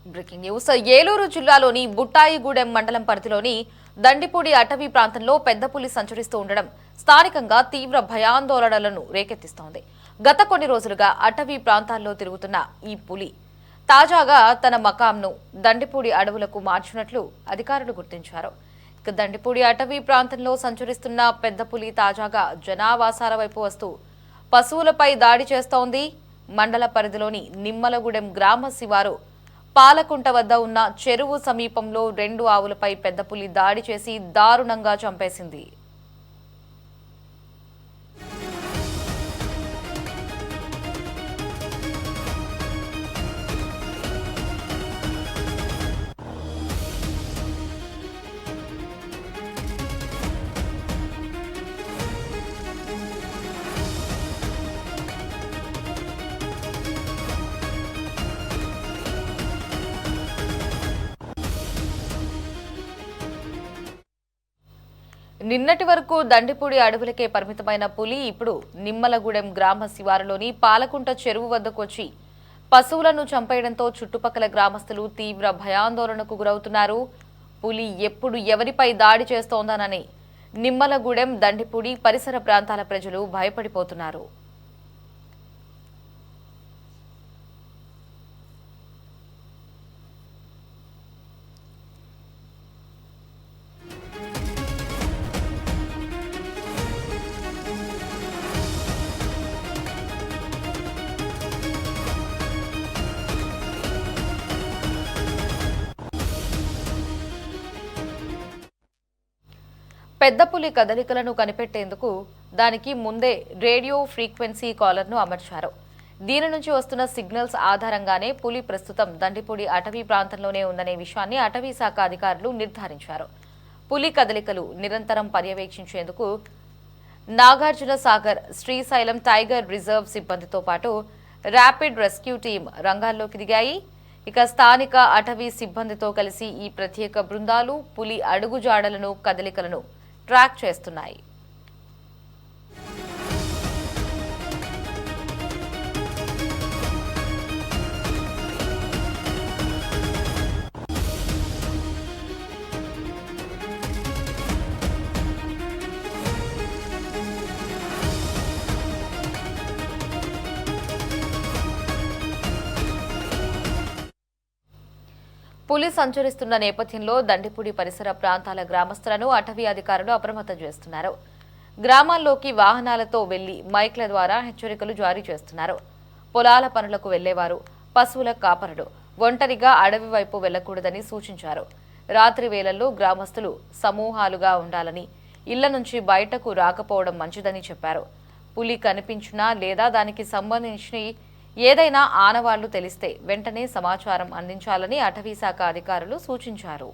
Breaking news. Eluru జిల్లాలోని బుట్టాయిగూడెం మండలం పరిధిలోని దండిపూడి అటవీ ప్రాంతంలో పెద్ద పులి సంచరిస్తూ ఉండడం స్థానికంగా తీవ్ర భయాందోళనలను రేకెత్తిస్తోంది. గత కొన్ని రోజులుగా అటవీ ప్రాంతాల్లో తిరుగుతున్న ఈ పులి తాజాగా తన మకాంను దండిపూడి అడవులకు మార్చినట్లు అధికారులు గుర్తించారు. ఇక దండిపూడి అటవీ ప్రాంతంలో సంచరిస్తున్న పెద్ద పులి తాజాగా జనావాసాల వైపు వస్తూ పశువులపై దాడి చేస్తోంది. మండల పరిధిలోని నిమ్మలగూడెం గ్రామ శివారు పాలకుంట వద్ద ఉన్న చెరువు సమీపంలో 2 ఆవులపై పెద్ద పులి దాడి చేసి దారుణంగా చంపేసింది. నిన్నటి వరకు దండిపూడి అడవులకే పరిమితమైన పులి ఇప్పుడు నిమ్మలగూడెం గ్రామ శివారులోని పాలకుంట చెరువు వద్దకు వచ్చి పశువులను చంపేయడంతో చుట్టుపక్కల గ్రామస్తులు తీవ్ర భయాందోళనకు గురవుతున్నారు. పులి ఎప్పుడు ఎవరిపై దాడి చేస్తోందనని నిమ్మలగూడెం, దండిపూడి పరిసర ప్రాంతాల ప్రజలు భయపడిపోతున్నారు. పెద్ద పులి కదలికలను కనిపెట్టేందుకు దానికి ముందే రేడియో ఫ్రీక్వెన్సీ కాలర్ను అమర్చారు. దీని నుంచి వస్తున్న సిగ్నల్స్ ఆధారంగానే పులి ప్రస్తుతం దండిపూడి అటవీ ప్రాంతంలోనే ఉందనే విషయాన్ని అటవీ శాఖ అధికారులు నిర్ధారించారు. పులి కదలికలు నిరంతరం పర్యవేక్షించేందుకు నాగార్జున సాగర్, శ్రీశైలం టైగర్ రిజర్వ్ సిబ్బందితో పాటు ర్యాపిడ్ రెస్క్యూ టీం రంగాల్లోకి దిగాయి. ఇక స్థానిక అటవీ సిబ్బందితో కలిసి ఈ ప్రత్యేక బృందాలు పులి అడుగుజాడలను, కదలికలను ట్రాక్ చేస్తున్నాయి. పులి సంచరిస్తున్న నేపథ్యంలో దండిపూడి పరిసర ప్రాంతాల గ్రామస్తులను అటవీ అధికారులు అప్రమత్తం చేస్తున్నారు. గ్రామాల్లోకి వాహనాలతో వెళ్లి మైక్ల ద్వారా హెచ్చరికలు జారీ చేస్తున్నారు. పొలాల పనులకు వెళ్లేవారు, పశువుల కాపరులు ఒంటరిగా అడవి వైపు వెళ్లకూడదని సూచించారు. రాత్రి వేళల్లో గ్రామస్తులు సమూహాలుగా ఉండాలని, ఇళ్ల నుంచి బయటకు రాకపోవడం మంచిదని చెప్పారు. పులి కనిపించినా లేదా దానికి సంబంధించి ఏదైనా ఆనవాళ్లు తెలిస్తే వెంటనే సమాచారం అందించాలని అటవీ శాఖ అధికారులు సూచించారు.